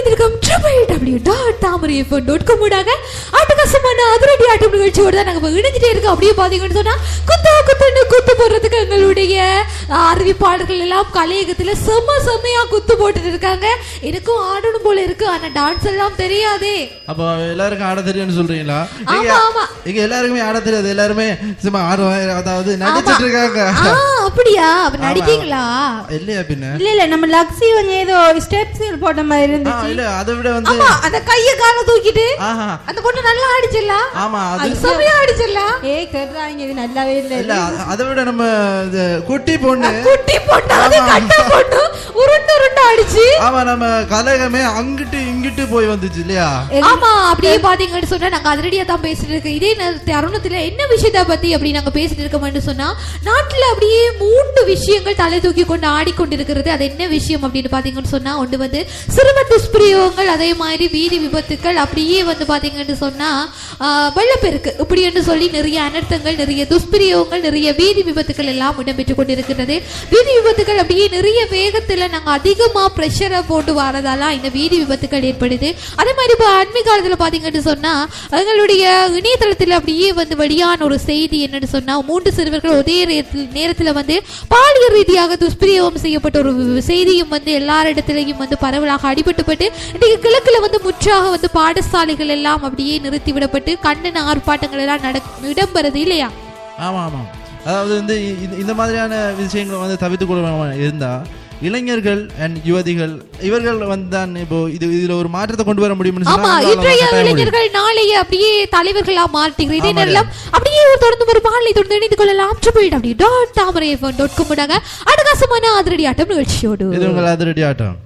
இணைந்திருக்கும் www.tamariyfm.com ஊடாக அட்டகாசமான அதிரடி ஆட்டம் நிகழ்ச்சியோட தான் நாங்கள் இணைஞ்சிட்டே இருக்கோம். அப்படியே பார்த்தீங்கன்னு சொன்னா குத்து போடுறதுக்கு எங்களுடைய அறிவிப்பாளர்கள் எல்லாம் கலையகத்துல செம்மையா குத்து போட்டுட்டு இருக்காங்க. எனக்கும் ஆடணும் போல இருக்கு, ஆனா டான்ஸ் எல்லாம் தெரியாதே. அப்ப எல்லாருக்கும் ஆட தெரியும்னு சொல்றீங்களா? ஆமா இங்க எல்லாருக்குமே ஆட தெரியாது, எல்லாருமே சும்மா ஆடுவாங்க, அதாவது நடிச்சிட்டு இருக்காங்க. அப்படியா? அப்ப நடிக்கீங்களா? இல்லையா? பின்ன இல்ல நம்ம லக்ஸி வந்து ஏதோ ஸ்டெப்ஸ் போட்ட மாதிரி இருந்துச்சு. இல்ல அதை விட வந்து அந்த கைய கால தூக்கிட்டு அந்த பொண்ணு நல்லா ஆடிச்சல. ஆமா, அது செமையா ஆடிச்சல. கேக்குறாங்க, இது நல்லாவே இல்ல. அதை விட நம்ம குட்டி பொண்ணு அது கட்ட பொண்ணு உருண்டு ஆடிச்சு. ஆமா, நம்ம கலையகமே அங்கிட்டு இங்கிட்டு போய் வந்துச்சு இல்லையா? ஆமா, அப்படியே பாத்தீங்கன்னு சொன்னா நாங்க அதிரடியா தான் பேசிட்டு இருக்கோம். இதே தருணத்துல என்ன விஷயத்தை பத்தி அப்படி நாங்க பேசிட்டு இருக்கோம்னு சொன்னா, நாட்டுல அப்படியே 3 விஷயங்கள் தலை தூக்கி கொண்டு ஆடிக்கொண்டிருக்கிறது. அது என்ன விஷயம் அப்படின்னு பாத்தீங்கன்னு சொன்னா, ஒன்று வந்து சிறுவர் துஷ்பிரயோகங்கள், அதே மாதிரி வீதி விபத்துக்கள், அப்படியே வந்து பாத்தீங்கன்னு சொன்னா வெள்ளப்பெருக்கு, இப்படி என்று சொல்லி நிறைய அனர்த்தங்கள், நிறைய துஷ்பிரயோகங்கள், நிறைய வீதி விபத்துக்கள் எல்லாம் இடம்பெற்றுக் கொண்டிருக்கிறது. வீதி விபத்துக்கள் அப்படியே நிறைய வேகத்துல நாங்க அதிகமா பிரஷரை போட்டு வரதால இந்த வீதி விபத்துக்கள் ஏற்படுது. அதே மாதிரி இப்போ அண்மை காலத்துல பாத்தீங்கன்னு சொன்னா எங்களுடைய இணையதளத்துல அப்படியே வந்து வெளியான ஒரு செய்தி என்னன்னு சொன்னா, 3 சிறுவர்கள் ஒரே நேரத்துல வந்து பாலியல் ரீதியாக துஷ்பிரயோகம் செய்யப்பட்ட ஒரு செய்தியும் வந்து எல்லாரிடத்திலையும் வந்து பரவலாக அடிபட்டுப்பட்டு இன்னைக்கு கிழக்குல வந்து முற்றாக வந்து பாடசாலைகள் எல்லாம் அப்படியே நிறுத்தி விடப்பட்டு கண்டன ஆர்ப்பாட்டங்கள் எல்லாம் இடம்பெறது இல்லையா? ஆமா ஆமா, அதாவது வந்து இந்த மாதிரியான விஷயங்களை வந்து தவிர்த்துக் கொள்ள இருந்தா இளைஞர்கள் அண்ட் யுவதிகள் இவர்கள் வந்தான் இப்போ இதுல ஒரு மாற்றத்தை கொண்டு வர முடியும்னு சொன்னா, இன்றைய இளைஞர்கள் நாளைய அப்படியே தலைவர்களா மாற்றிக்கிறோம். இதே நேரம் அப்படியே தொடர்ந்து ஒரு பாடலை தொடர்ந்து இணைந்து கொள்ளலாம். www.tamariyfm.com ஊடாக அட்டகாசமான அதிரடி ஆட்டம் நிகழ்ச்சியோடு. இது உங்கள் அதிரடி ஆட்டம்.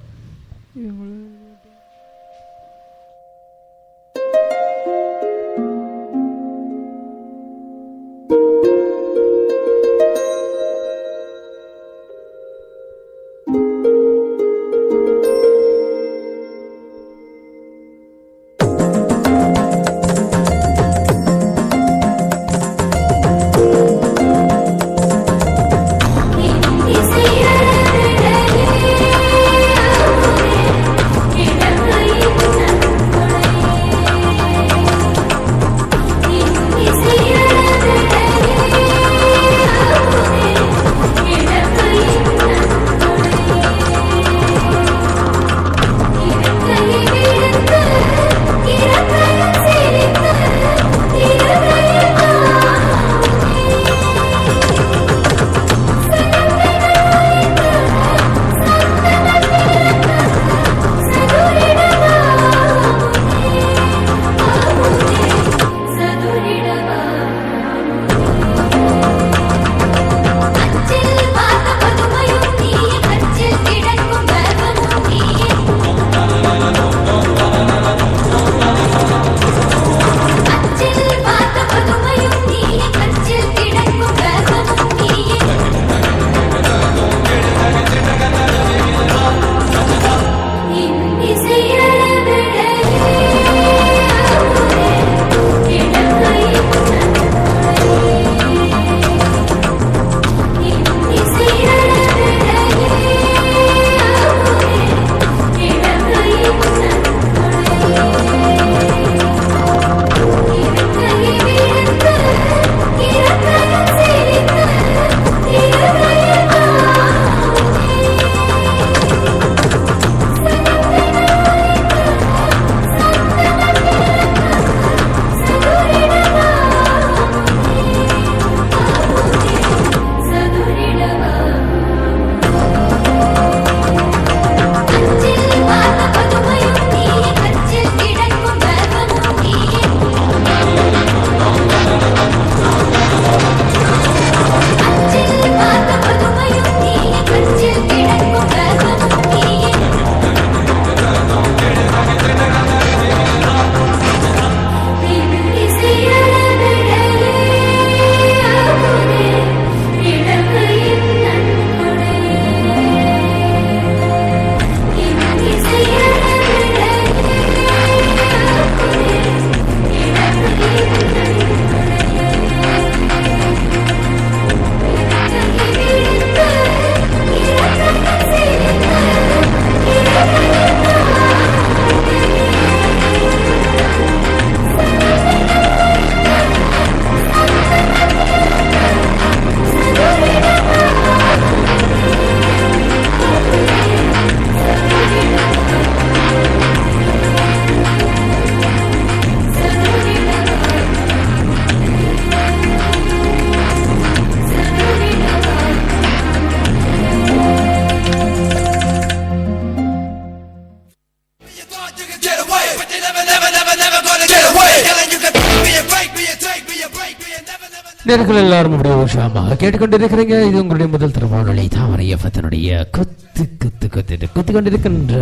நேர்கள் எல்லாரும் உற்சாகமாக கேட்டுக்கொண்டிருக்கிறீங்க. இது உங்களுடைய முதல் திருவானொலி தாமரை எஃப்எத்தினுடைய குத்து குத்து குத்து குத்து கொண்டிருக்கின்ற.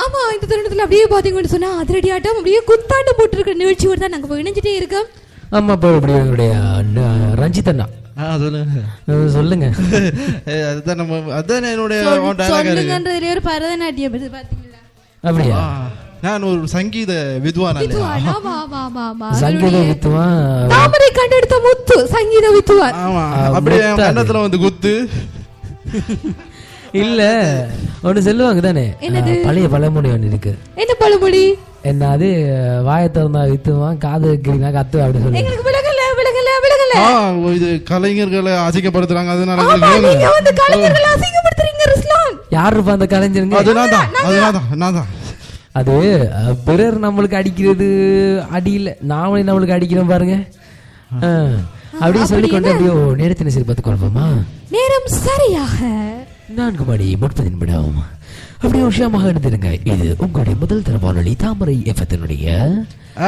ஆமா, இந்த தருணத்துல அப்படியே பாத்தீங்கன்னு சொன்னா அதிரடி ஆட்டம் அப்படியே குத்தாட்டம் போட்டுருக்கிற நிகழ்ச்சியோட தான் நாங்க இணைஞ்சிட்டே இருக்கோம். ஆமா, இப்போ அப்படியே உங்களுடைய ரஞ்சித் அண்ணா சொல்லுங்க. அதுதான் நம்ம அதான் என்னுடைய சொல்லுங்கன்றதுல ஒரு பரதநாட்டியம் பாத்தீங்களா? அப்படியா? நான் ஒரு சங்கீத வித்வான். சங்கீத வித்வான், தாமரை கண்டெடுத்த முத்து சங்கீத வித்வான். ஆமா, அப்படியே கண்டத்துல வந்து குத்து இல்ல ஒண்ணு சொல்லுவாங்க தானே, பழைய பழமொழி ஒண்ணு இருக்கு. என்ன பழமொழி? என்ன அது, வாயை திறந்தா வித்துவான், காது வைக்கிறீங்கன்னா கத்து அப்படி சொல்லி. இது கலைஞர்களை அசிங்கப்படுத்துறாங்க. அதனால யாரு இருப்பா அந்த கலைஞருங்க? அது பிறர் நம்மளுக்கு அடிக்கிறது அடியில் நாமளே நம்மளுக்கு அடிக்கிறோம் பாருங்க. அப்படியே சொல்லிக்கொண்டு அப்படியே நேரத்தினை சரி பார்த்து கொள்வோமா? நேரம் சரியாக 4:30 அப்படியே உஷாமாக இருந்திருங்க. இது உங்களுடைய முதல் தர வானொலி தாமரை எஃப்எத்தினுடைய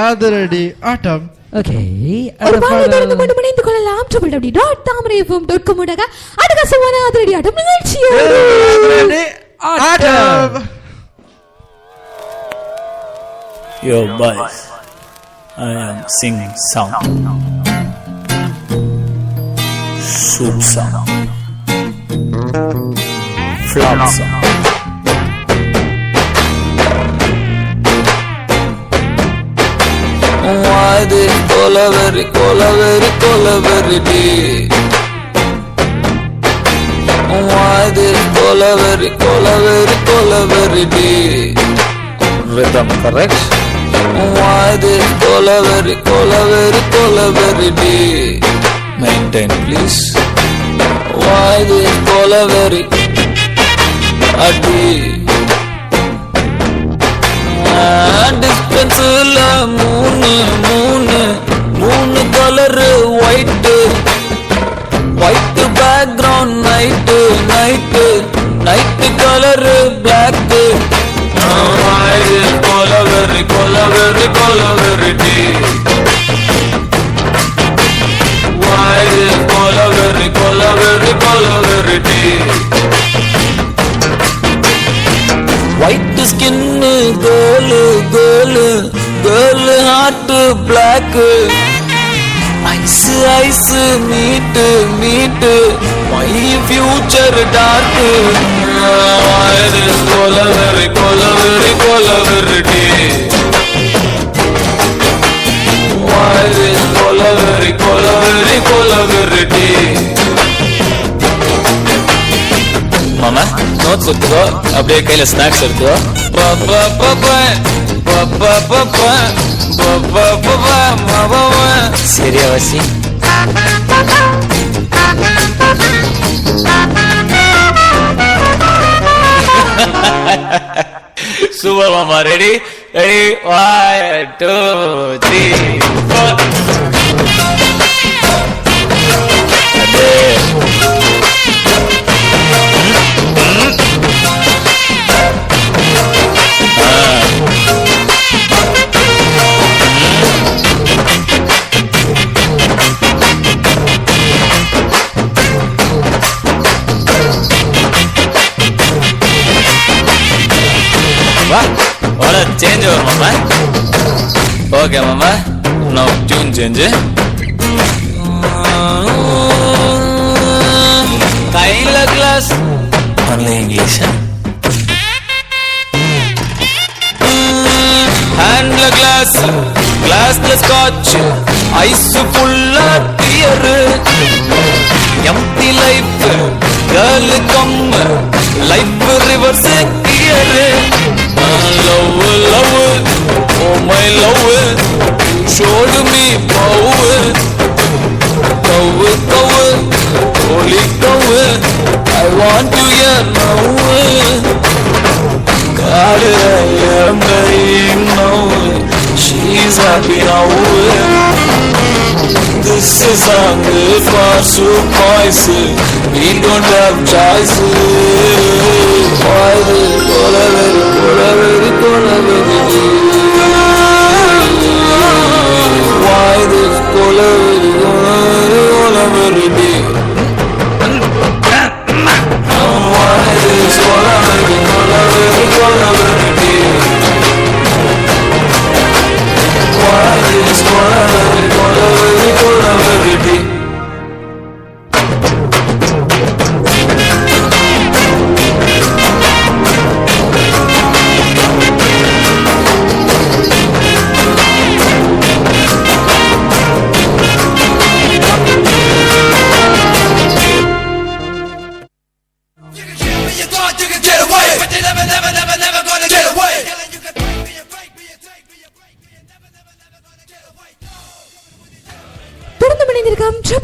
அதிரடி ஆட்டம். ஓகே, இணைந்து கொள்ளலாம். www.thamarayfm.com அட்டகாசமான அதிரடி ஆட்டம் நிகழ்ச்சி. Yo boys, I am singing song, soup song, flop song. Why this colaveri deep? Why this colaveri deep? Rhythm correct? Why this colaveri deep? Maintain please. Why this colaveri deep? Dispensula moon color white background night color black. Why this colaveri deep? Why this colaveri deep? White skin girl heart black. Ice meet my future dark. Why this colaveri deep? Why this colaveri deep? மாமா notes எடுத்துக்கோ, அப்படியே கையில snacks எடுத்துக்கோ. சரியா வசி? Super மாமா. Ready 1 2 3 4. Change over mama. Okay mama, now tune change. Kaila glass only English. Hand glass the scotch, ice full of beer. Empty life, girl come, life reverse gear. Love, oh my love, showed me power. Holy cow, I want to hear now. God, I am dying now. She's happy now. This is hunger for soup boys. We don't have choice. Why the colaveri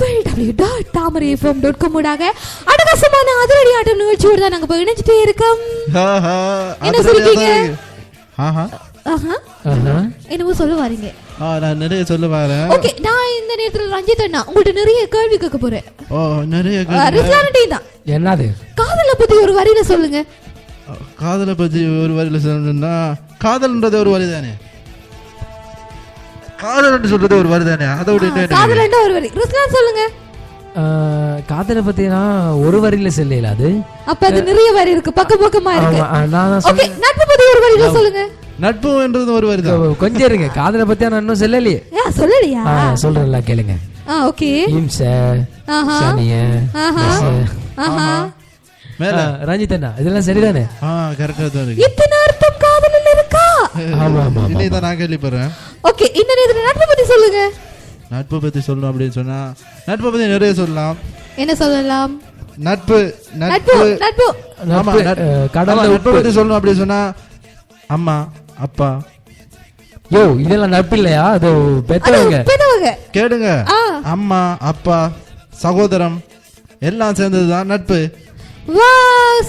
www.tamarafm.com ஊடாக அட்டகாசமான அதிரடி ஆட்டம் நிகழ்ச்சியோட தான் நாங்க போய் இணைஞ்சிட்டே இருக்கோம். என்ன சொல்றீங்க? ஆஹா என்னவோ சொல்ல வரீங்க. நான் நிறைய சொல்ல வரேன். ஓகே, நான் இந்த நேரத்துல ரஞ்சித் அண்ணா உங்கள்ட்ட நிறைய கேள்வி கேட்க போறேன். நிறைய ரிஸ்லானே தான். என்னது? காதலை பத்தி ஒரு வரியில சொல்லுங்க. காதலை பத்தி ஒரு வரியில சொல்லணும்னா, காதல்ன்றது ஒரு வரி தானே, காதல் சொல்றது ஒரு வரி தானே, அதை விட காதல்ன்ற ஒரு வரி. ரிஸ்லான் சொல்லுங்க. காதலை பத்தி நான் ஒரு வரியில சொல்லல, அது அப்ப அது நிறைய வரி இருக்கு, பக்கமா இருக்கு. ஓகே, நட்பு பத்தி ஒரு வரியில சொல்லுங்க. நட்பு என்றது ஒரு வரி தான். கொஞ்சம் இருங்க, காதலை பத்தி நான் இன்னும் சொல்லலையே. சொல்லலையா? சொல்றேன்ல, கேளுங்க. ஓகே. இம்ச சனிய மேல ரஞ்சித் அண்ணா, இதெல்லாம் சரிதானே? கரெக்டா தான் இருக்கு. இத்தனை அர்த்தம் காதலில் இருக்கா? ஆமா ஆமா, இதான் நான் கேள்விப்படுறேன். ஓகே, இந்த நேரத்துல நட்பு பத்தி சொல்லுங்க. நட்பு பத்தி சொல்லணும் அப்படின்னு சொன்னா, நட்பு பத்தி நிறைய சொல்லலாம். என்ன சொல்லலாம்? நட்பு நட்பு நட்பு ஆமா, நட்பு பத்தி சொல்லணும் அப்படின்னு சொன்னா, அம்மா அப்பா. யோ, இதெல்லாம் நட்பு இல்லையா? அது பெத்தவங்க. கேளுங்க, அம்மா அப்பா சகோதரம் எல்லாம் சேர்ந்ததுதான் நட்பு. வா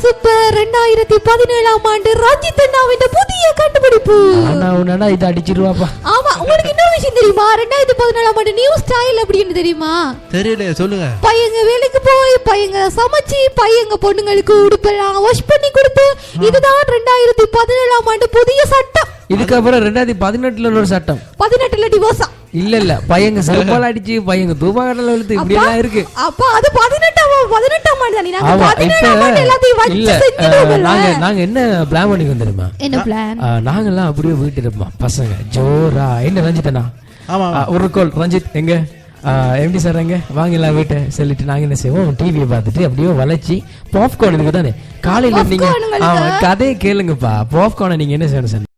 சூப்பர். 2017ஆம் ஆண்டு ரஞ்சித் அண்ணாவின் புதிய கண்டுபிடிப்பு. அண்ணா இத அடிச்சிருவாப்பா. ஆமா, உங்களுக்கு இன்னொரு விஷயம் தெரியுமா? 2017ஆம் ஆண்டு நியூ ஸ்டைல் அப்படின்னு தெரியுமா? தெரியல, சொல்லுங்க. பையங்க வேலைக்கு போய் பையங்க சமைச்சு பையங்க பொண்ணுங்களுக்கு உடுப்பெல்லாம் வாஷ் பண்ணி கொடுத்து, இதுதான் 2017ஆம் ஆண்டு புதிய சட்டம். இதுக்கப்புறம் 2018ல ஒரு சட்டம். 18ல டிவோர்ஸா? இல்ல பையங்க செல்பால் அடிச்சு பையங்க தூபாகடல விழுத்து இப்படி எல்லாம் இருக்கு. அப்ப அது 18ஆம் ஆண்டு தானே. நாங்க 17ஆம் ஆண்டு எல்லாத்தையும் வச்சு செஞ்சிடுவோம். நாங்க என்ன பிளான் பண்ணி வந்திருமா? என்ன பிளான்? நாங்க எல்லாம் அப்படியே வீட்டு இருப்போம் பசங்க ஜோரா. என்ன ரஞ்சித்தனா? ஆமா, ஒரு கால் ரஞ்சித் எங்க எப்படி சார் எங்க வாங்கலாம் வீட்டை சொல்லிட்டு நாங்க என்ன செய்வோம், டிவியை பார்த்துட்டு அப்படியே வளைச்சி பாப்கார்ன் இருக்கு தானே காலையில. நீங்க கதையை கேளுங்கப்பா. பாப்கார்னை நீங்க என்ன செய்யணும் சார்?